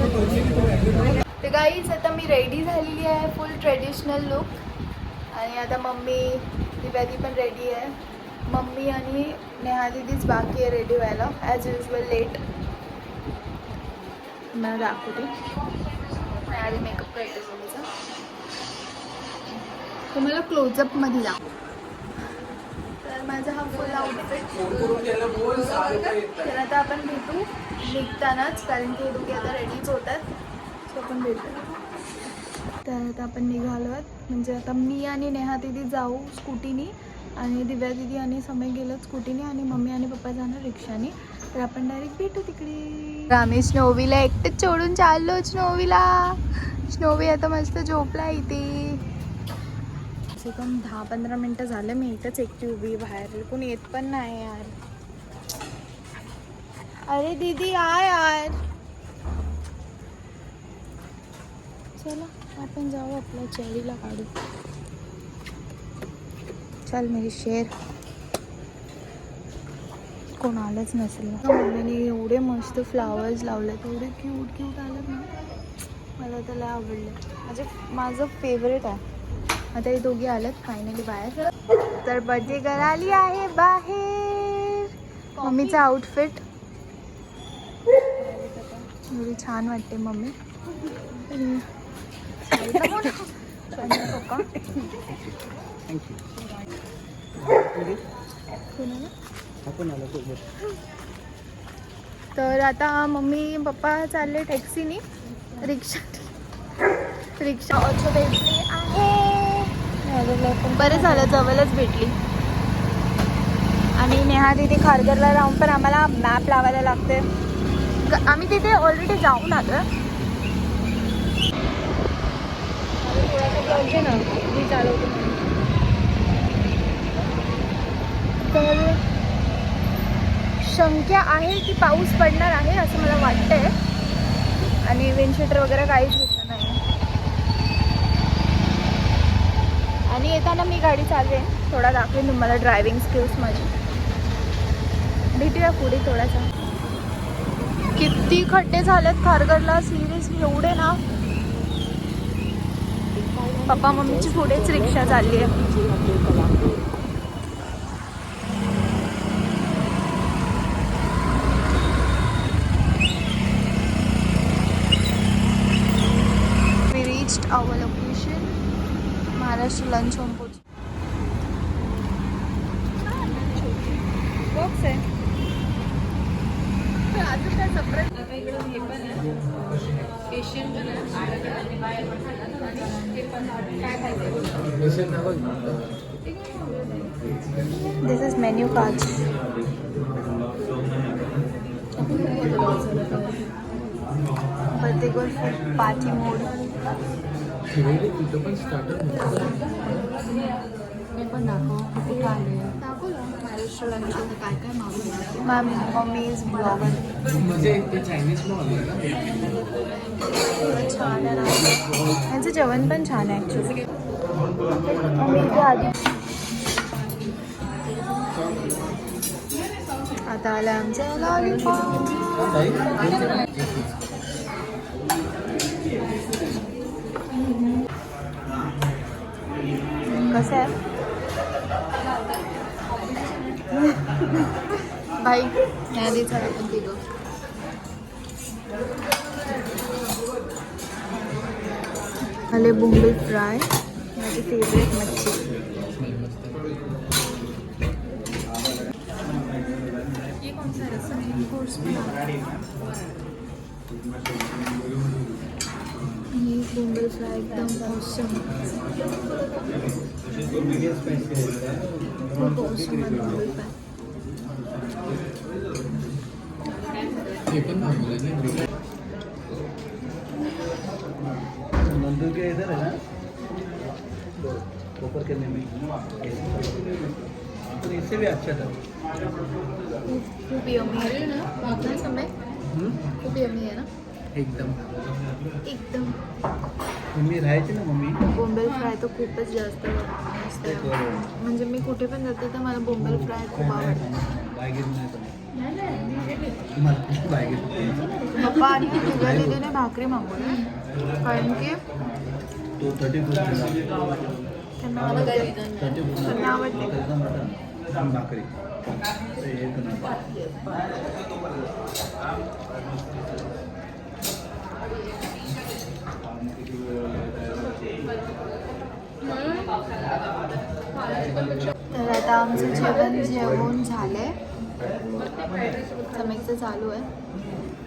तर गाईज आता मी रेडी झालेली आहे फुल ट्रेडिशनल लुक. आणि आता मम्मी दिव्यादी पण रेडी आहे. मम्मी आणि नेहा दीदीच बाकी आहे रेडी व्हायला ॲज युजल लेट. मला दाखवते आधी मेकअप करते मम्मीचा. तुम्हाला क्लोजअपमध्ये जा. तर माझा हा फुल आउटफिट. तर आता आपण भेटू निघतानाच कारण की दोघे आता रेडीच होतात. सो आपण भेटू. तर आता आपण निघालो आहोत. म्हणजे आता मी आणि नेहा दीदी जाऊ स्कूटीनी आणि दिव्या दीदी आणि समय गेलं स्कूटीने आणि मम्मी आणि पप्पा जाणार रिक्षाने. तर आपण डायरेक्ट भेटू तिकडे. आम्ही स्नोवीला एकटंच सोडून चाललो. स्नोवी आता मस्त झोपला इथे. कम 10-15 मिनटं झालं मी इथंच एकटी उभी बाहेर. कोणी येत पण नाही यार. अरे दीदी आ यार. चला आपण जाऊ आपल्या चेरीला काढू. चल मेरी शेर. कोण आलंच नसेल ना. मम्मीने एवढे मस्त फ्लावर्स लावलेत. एवढे क्यूट आलेत ना. मला तर लय आवडलं. माझं फेवरेट आहे. आता हे दोघे आलेत फायनली बाहेर. तर बर्थडे गर्ल आली आहे बाहेर. मम्मीचा आउटफिट एवढी छान वाटते मम्मी. पप्पा तर आता मम्मी पप्पा चालले टॅक्सीनी. रिक्षा ऑटो भेटली आहे. बरं झालं जवळच भेटली. आणि नेहा तिथे खारघरला राहून पण आम्हाला मॅप लावायला लागते. आम्ही तिथे ऑलरेडी जाऊन आलो. ना मी चालवतो. तर शक्य आहे की पाऊस पडणार आहे असं मला वाटतंय. आणि विंडशीटर वगैरे काहीच घेतलं नाही. आणि येताना मी गाडी चालवेन. थोडा दाखवेन तुम्हाला ड्रायव्हिंग स्किल्स माझी. भेटूया पुढे थोडासा. किती खड्डे झालेत खारघरला सिरियसली एवढे ना. पप्पा मम्मीची पुढेच रिक्षा चालली आहे. We reached our location. Maharashtra lunch home पोच. बॉक्स आहे. अजून काय सरप्राईज. आता इकडं हे पण आहे. पेशंट पण आहे. काय खायचं. This is menu card. Birthday girl party mode. Ma'am mummy is blogger. छान आहे ना. यांचं जेवण पण छान आहे ॲक्च्युली. मम्मी इथे आधी. आता आलं आमचं लॉलीपॉप. कसं आहे भाई. आधीच आपण तिघं. आले बोंबील फ्राय. माझी फेवरेट मच्छी. ये कौन सा रसम कोर्स ये बोंबील फ्राय एकदम ऑसम. खूप ऑसम आहे बोंबील फ्राय. नंदू के इधर है ना ऊपर करने में. तो इससे भी अच्छा था. खूप यम्मी आहे ना. वापरा समय खूप यम्मी आहे ना. एकदम मम्मी राहायची ना मम्मी. बोंबील फ्राय तर खूपच जास्त मस्त आहे. म्हणजे मी कुठे पण जाते तर मला बोंबील फ्राय खूप आवडतं. पप्पा आणि तुझ्या दीदीने भाकरी मागवली कारण की तो 30% त्यांना आवडते मटन भाकरी एक नंबर. तर आता आमचं जेवण झालंय. समेकचं चालू आहे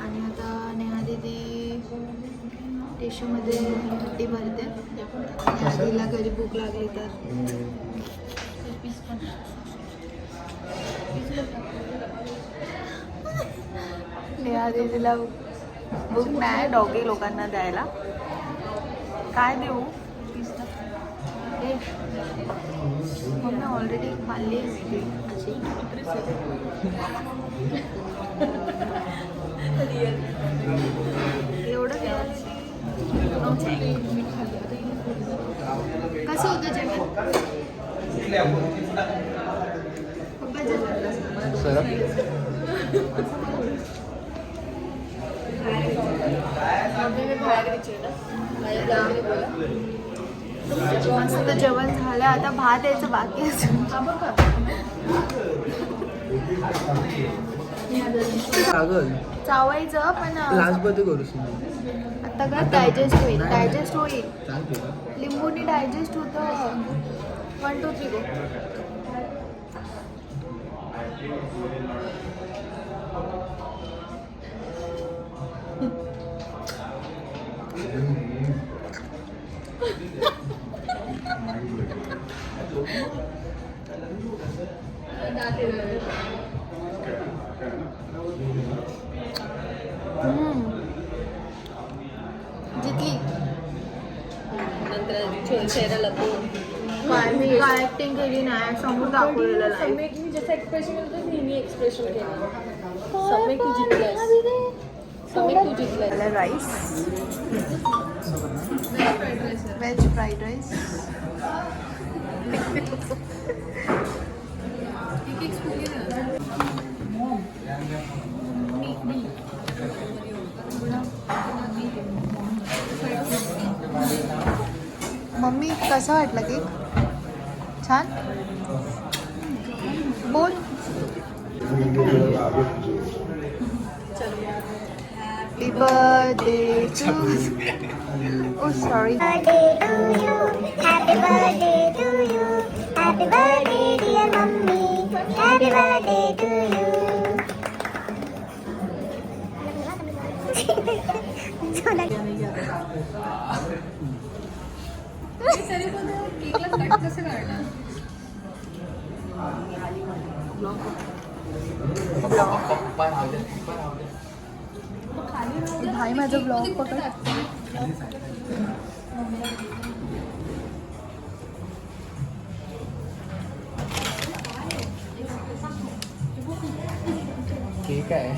आणि आता नेहा दीदी टिश्यूमध्ये हड्डी भरते. नेहा घरी भूक लागली तर नेहा दीदीला भूक नाही डॉगी लोकांना द्यायला. काय देऊ मग ऑलरेडी खाल्ली असते अशी. एवढं कसं होतं जेवण मस्त जेवण झालं. आता भात यायचं बाकी असून चावायचं पण आता काय डायजेस्ट होईल लिंबूनी डायजेस्ट होतं. 1 2 3 गो. जितली काय ऍक्टिंग केली नाही समोर दाखवलेलं मी जसं एक्सप्रेशन होतं नेहमी एक्सप्रेशन केलं. समेक तू जिंकलास. समेक तू जिंकलास. Rice veg fried rice. Mummy कसं वाटलं केक? छान बोल. Happy birthday to oh sorry. Birthday to you. Happy birthday to you. Happy birthday dear mummy. Happy birthday to you. भाई माझा ब्लॉग पकड. केक आहे.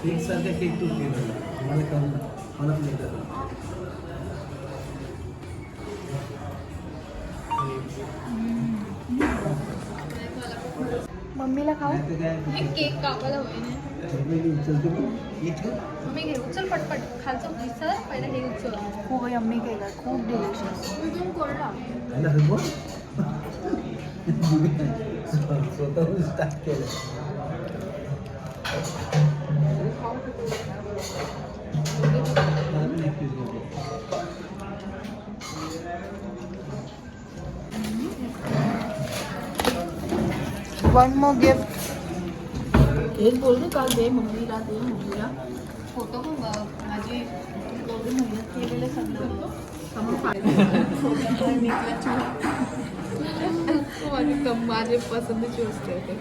केक सारखा केक तू मला मम्मीला खाऊ. केक कापायला होईल. मम्मी घे उचल पटपट खालचं उचल पहिला हे उचल. खूप यम्मी केलं खूप डिलिशियस. एकदम कोरडा. स्वतःहून स्टार्ट केलं. One more gift. एक बोल दे का दे मम्मीला फोटो पण माझी एवढी मेहनत केलेलं सगळं माझे पसंतीची वस्तू आहे.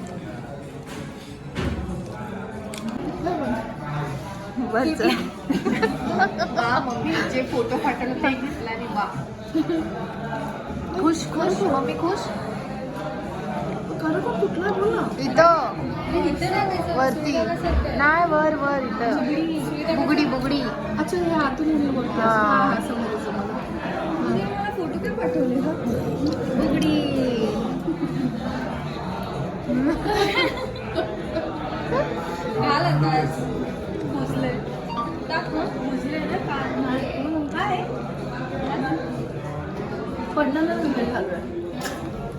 मम्मी जे फोटो पाठवलं ते घेतला आणि वा खुश खुश मम्मी खुश. खरं कुठला बोल ना इथं वरती नाही वर वर इथं बुगडी बुगडी. अच्छा हे आतून हा. समोर फोटो पाठवले का उघडी घाल आता मुजले टाक मुजले ना काय पडणार ना तुम्ही खाल्लं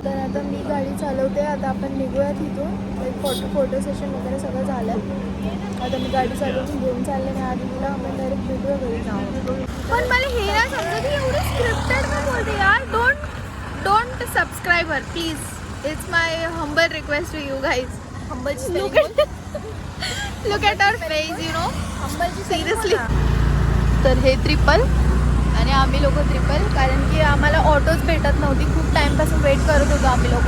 तर आता मी गाडी चालवते. आता आपण निघूयात इथून. फोटो सेशन वगैरे सगळं झालं. आता मी गाडी चालवून घेऊन चालले नाही आधी तिला. आपण डायरेक्ट भेटूया घरी जाऊन. पण मला हे ना समजा की एवढं स्क्रिप्टेड का बोलते यार. Don't subscriber please. It's my humble request to you guys. Look at our face you know. Seriously. तर हे ट्रिपल आणि आम्ही लोक ट्रिपल, कारण की आम्हाला ऑटोच भेटत नव्हती. खूप टाईमपासून वेट करत होतो आम्ही लोक,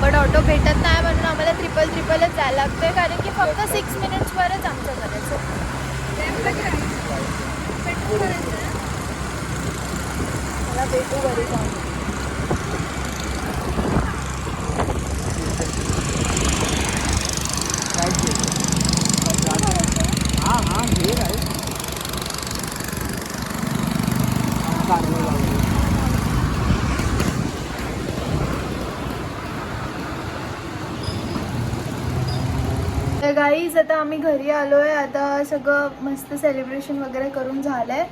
बट ऑटो भेटत नाही म्हणून आम्हाला ट्रिपलच जायला लागतंय. कारण की फक्त 6 मिनिट्सवरच आमचं करायचं. मला भेटू घरी जाऊन. हां घे काय तर गाईज आता आम्ही घरी आलो आहे. आता सगळं मस्त सेलिब्रेशन वगैरे करून झालं आहे.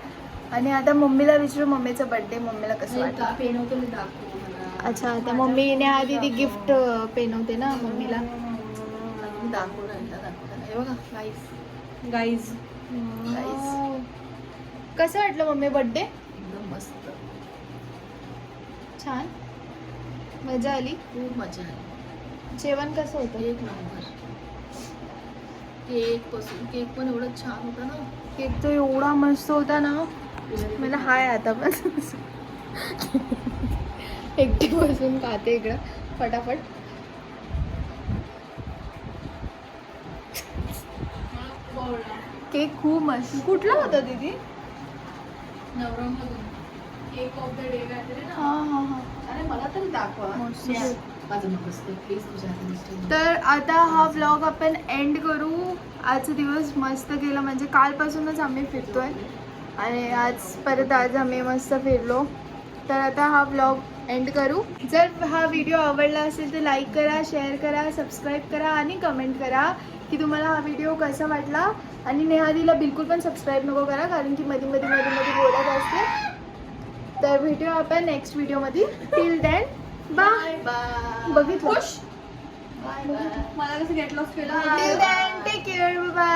आणि आता मम्मीला विचारू मम्मीचा बड्डे मम्मीला कसं वाटतं. पेनवतो दाखव मला. अच्छा, आता मम्मीने आधी ती गिफ्ट पेनवते ना मम्मीला. दाखवलं हे बघा गाईज गाईज कसं वाटलं मम्मी बड्डे. एकदम मस्त छान मजा आली. खूप मजा आली. जेवण कसं होतं. एक नंबर. केक पण एवढं छान होता ना. केक तो एवढा मस्त होता ना. मला हाय आता पण एकटी बसून खाते इकडं फटाफट. केक खूप मस्त. कुठला होता दीदी. केक ऑफ द डे काहीतरी ना. हां हां हां. अरे मला तरी दाखवा. मस्त. माझं मस्त प्लीज तुझ्या हाताने. तर आता हा व्लॉग आपण एंड करू. आजचा दिवस मस्त गेला, म्हणजे कालपासूनच आम्ही फिरतोय आणि आज आम्ही मस्त फिरलो. तर आता हा व्लॉग एंड करू. जर हा व्हिडिओ आवडला असेल तर लाईक करा, शेअर करा, सबस्क्राईब करा आणि कमेंट करा की तुम्हाला हा व्हिडिओ कसा वाटला. आणि नेहादीला बिलकुल पण सबस्क्राईब नको करा, कारण की मध्ये बोलत असते. तर भेटूया आपण नेक्स्ट व्हिडिओमध्ये. Till then bye. बघितलं मला कसं गेट लॉस केलं. Till then take care. Bye.